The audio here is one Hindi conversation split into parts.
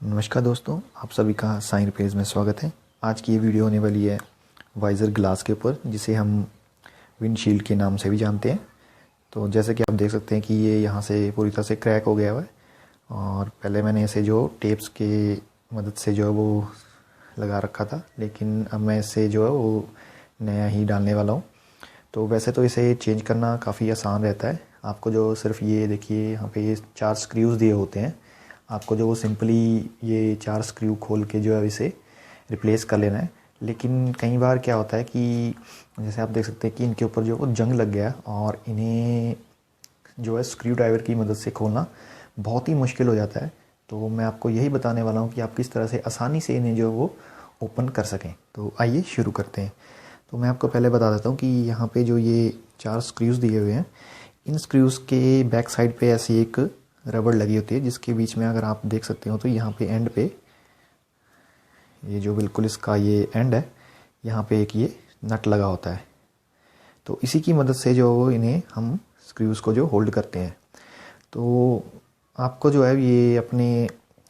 नमस्कार दोस्तों, आप सभी का साइन रिपेयर्स में स्वागत है। आज की ये वीडियो होने वाली है वाइज़र ग्लास के ऊपर, जिसे हम विंडशील्ड के नाम से भी जानते हैं। तो जैसे कि आप देख सकते हैं कि ये यहाँ से पूरी तरह से क्रैक हो गया हुआ है और पहले मैंने इसे जो टेप्स के मदद से जो है वो लगा रखा था, लेकिन अब मैं इसे जो है वो नया ही डालने वाला हूँ। तो वैसे तो इसे चेंज करना काफ़ी आसान रहता है। आपको जो सिर्फ ये देखिए यहाँ पे ये 4 स्क्रूज़ दिए होते हैं। आपको जो वो सिंपली ये 4 स्क्रू खोल के जो है इसे रिप्लेस कर लेना है। लेकिन कई बार क्या होता है कि जैसे आप देख सकते हैं कि इनके ऊपर जो वो जंग लग गया और इन्हें जो है स्क्रू ड्राइवर की मदद से खोलना बहुत ही मुश्किल हो जाता है। तो मैं आपको यही बताने वाला हूँ कि आप किस तरह से आसानी से इन्हें जो वो ओपन कर सकें। तो आइए शुरू करते हैं। तो मैं आपको पहले बता देता हूँ कि यहाँ पे जो ये 4 स्क्रूज़ दिए हुए हैं, इन स्क्रूज़ के बैक साइड पे ऐसी एक रबड़ लगी होती है, जिसके बीच में अगर आप देख सकते हो तो यहाँ पे एंड पे ये जो बिल्कुल इसका ये एंड है, यहाँ पे एक ये नट लगा होता है। तो इसी की मदद से जो इन्हें हम स्क्रूज़ को जो होल्ड करते हैं। तो आपको जो है ये अपने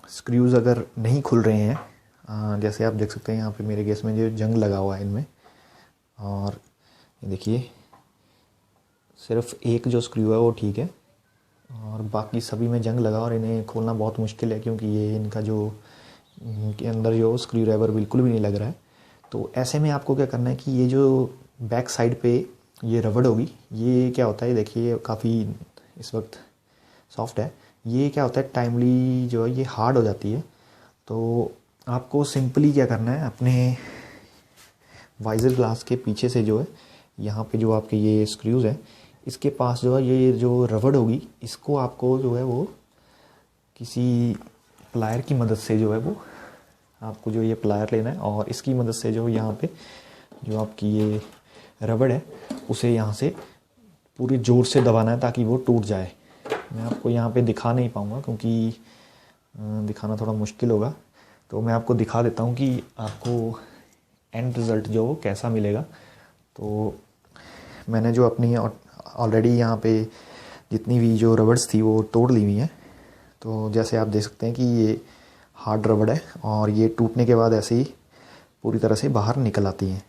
स्क्रूज़ अगर नहीं खुल रहे हैं, जैसे आप देख सकते हैं यहाँ पे मेरे केस में जो जंग लगा हुआ है इनमें, और ये देखिए सिर्फ एक जो स्क्रू है वो ठीक है और बाकी सभी में जंग लगा और इन्हें खोलना बहुत मुश्किल है, क्योंकि ये इनका जो इनके अंदर जो स्क्रू ड्राइवर बिल्कुल भी नहीं लग रहा है। तो ऐसे में आपको क्या करना है कि ये जो बैक साइड पे ये रबड़ होगी, ये क्या होता है देखिए काफ़ी इस वक्त सॉफ्ट है। ये क्या होता है टाइमली जो है ये हार्ड हो जाती है। तो आपको सिंपली क्या करना है, अपने वाइज़र ग्लास के पीछे से जो है यहाँ पे जो आपके ये स्क्रूज़ हैं, इसके पास जो है ये जो रबड़ होगी, इसको आपको जो है वो किसी प्लायर की मदद से जो है वो आपको जो ये प्लायर लेना है और इसकी मदद से जो यहाँ पे जो आपकी ये रबड़ है उसे यहाँ से पूरी ज़ोर से दबाना है ताकि वो टूट जाए। मैं आपको यहाँ पे दिखा नहीं पाऊँगा क्योंकि दिखाना थोड़ा मुश्किल होगा। तो मैं आपको दिखा देता हूँ कि आपको एंड रिज़ल्ट जो वो कैसा मिलेगा। तो मैंने जो अपनी ऑलरेडी यहाँ पे जितनी भी जो रबड़्स थी वो तोड़ ली हुई हैं। तो जैसे आप देख सकते हैं कि ये हार्ड रबड़ है और ये टूटने के बाद ऐसे ही पूरी तरह से बाहर निकल आती हैं।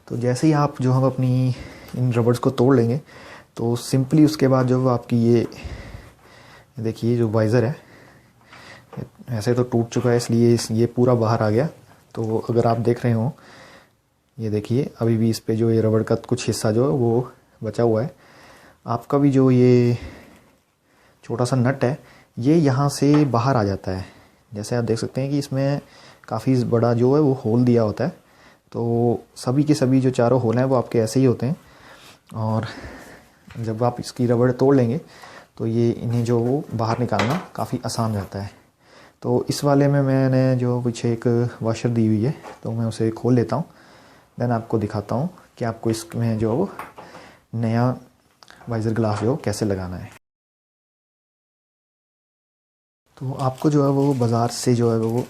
तो जैसे ही आप जो हम अपनी इन रबड़्स को तोड़ लेंगे तो सिंपली उसके बाद जो आपकी ये देखिए जो वाइज़र है ऐसे तो टूट चुका है, इसलिए ये पूरा बाहर आ गया। तो अगर आप देख रहे हो ये देखिए अभी भी इस पे जो ये रबड़ का कुछ हिस्सा जो है वो बचा हुआ है। आपका भी जो ये छोटा सा नट है ये यहाँ से बाहर आ जाता है। जैसे आप देख सकते हैं कि इसमें काफ़ी बड़ा जो है वो होल दिया होता है। तो सभी के सभी जो चारों होल हैं वो आपके ऐसे ही होते हैं और जब आप इसकी रबड़ तोड़ लेंगे तो ये इन्हें जो वो बाहर निकालना काफ़ी आसान रहता है। तो इस वाले में मैंने जो पीछे एक वॉशर दी हुई है तो मैं उसे खोल लेता हूँ, देन आपको दिखाता हूँ कि आपको इसमें जो नया वाइज़र ग्लास जो कैसे लगाना है। तो आपको जो है वो बाज़ार से जो है वो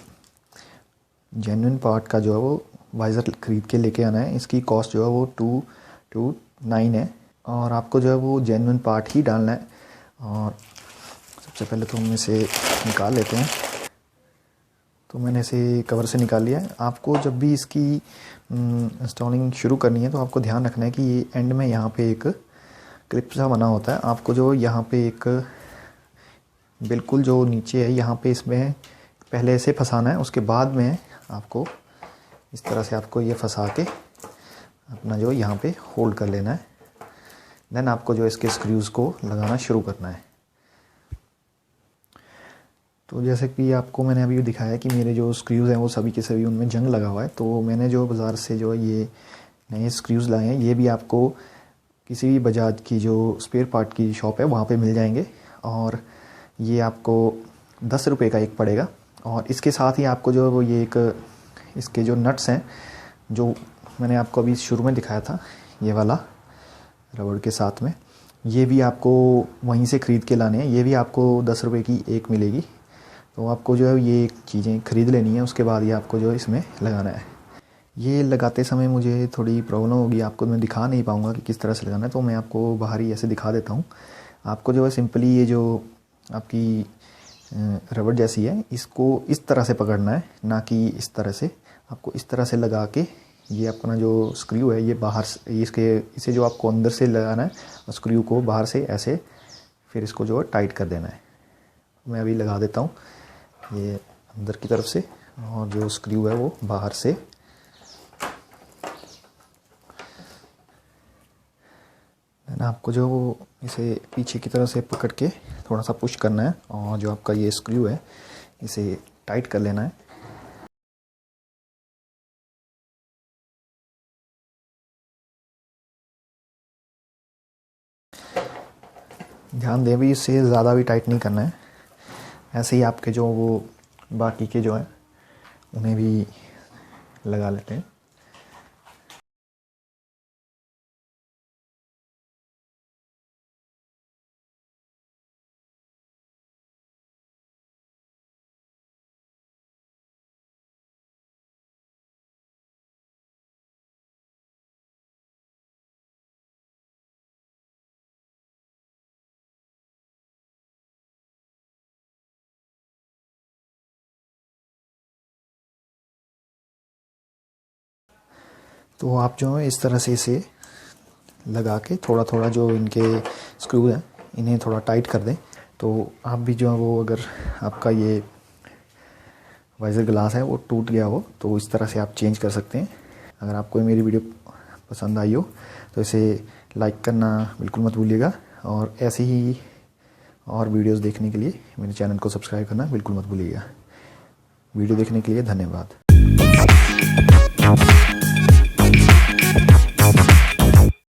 जेन्युइन पार्ट का जो है वो वाइज़र ख़रीद के लेके आना है। इसकी कॉस्ट जो है वो 229 है और आपको जो है वो जेन्युइन पार्ट ही डालना है। और सबसे पहले तो हम इसे निकाल लेते हैं। तो मैंने इसे कवर से निकाल लिया है। आपको जब भी इसकी इंस्टॉलिंग शुरू करनी है तो आपको ध्यान रखना है कि ये एंड में यहाँ पे एक क्लिप सा बना होता है। आपको जो यहाँ पे एक बिल्कुल जो नीचे है यहाँ पे इसमें पहले इसे फंसाना है, उसके बाद में आपको इस तरह से आपको ये फंसा के अपना जो यहाँ पे होल्ड कर लेना है। देन आपको जो इसके स्क्रूज़ को लगाना शुरू करना है। तो जैसे कि आपको मैंने अभी दिखाया कि मेरे जो स्क्रूज़ हैं वो सभी के सभी उनमें जंग लगा हुआ है। तो मैंने जो बाज़ार से जो ये नए स्क्रूज़ लाए हैं, ये भी आपको किसी भी बजाज की जो स्पेयर पार्ट की शॉप है वहाँ पे मिल जाएंगे और ये आपको 10 रुपये का एक पड़ेगा। और इसके साथ ही आपको जो वो ये एक इसके जो नट्स हैं जो मैंने आपको अभी शुरू में दिखाया था, ये वाला रबड़ के साथ में, ये भी आपको वहीं से ख़रीद के लाने हैं। ये भी आपको 10 रुपये की एक मिलेगी। तो आपको जो है ये चीज़ें ख़रीद लेनी है, उसके बाद ये आपको जो है इसमें लगाना है। ये लगाते समय मुझे थोड़ी प्रॉब्लम होगी, आपको मैं दिखा नहीं पाऊँगा कि किस तरह से लगाना है, तो मैं आपको बाहर ही ऐसे दिखा देता हूँ। आपको जो है सिंपली ये जो आपकी रबड़ जैसी है, इसको इस तरह से पकड़ना है, ना कि इस तरह से। आपको इस तरह से लगा के ये अपना जो स्क्रू है ये बाहर से, इसे जो आपको अंदर से लगाना है और स्क्रू को बाहर से ऐसे फिर इसको जो है टाइट कर देना है। मैं अभी लगा देता हूँ ये अंदर की तरफ से, और जो स्क्रू है वो बाहर से। आपको जो इसे पीछे की तरफ से पकड़ के थोड़ा सा पुश करना है, और जो आपका ये स्क्रू है इसे टाइट कर लेना है। ध्यान दें भी, इससे ज़्यादा भी टाइट नहीं करना है, ऐसे ही आपके जो वो बाकी के जो हैं उन्हें भी लगा लेते हैं। तो आप जो है इस तरह से इसे लगा के थोड़ा थोड़ा जो इनके स्क्रू हैं इन्हें थोड़ा टाइट कर दें। तो आप भी जो है वो, अगर आपका ये वाइज़र ग्लास है वो टूट गया हो तो इस तरह से आप चेंज कर सकते हैं। अगर आपको मेरी वीडियो पसंद आई हो तो इसे लाइक करना बिल्कुल मत भूलिएगा, और ऐसे ही और वीडियोस देखने के लिए मेरे चैनल को सब्सक्राइब करना बिल्कुल मत भूलिएगा। वीडियो देखने के लिए धन्यवाद।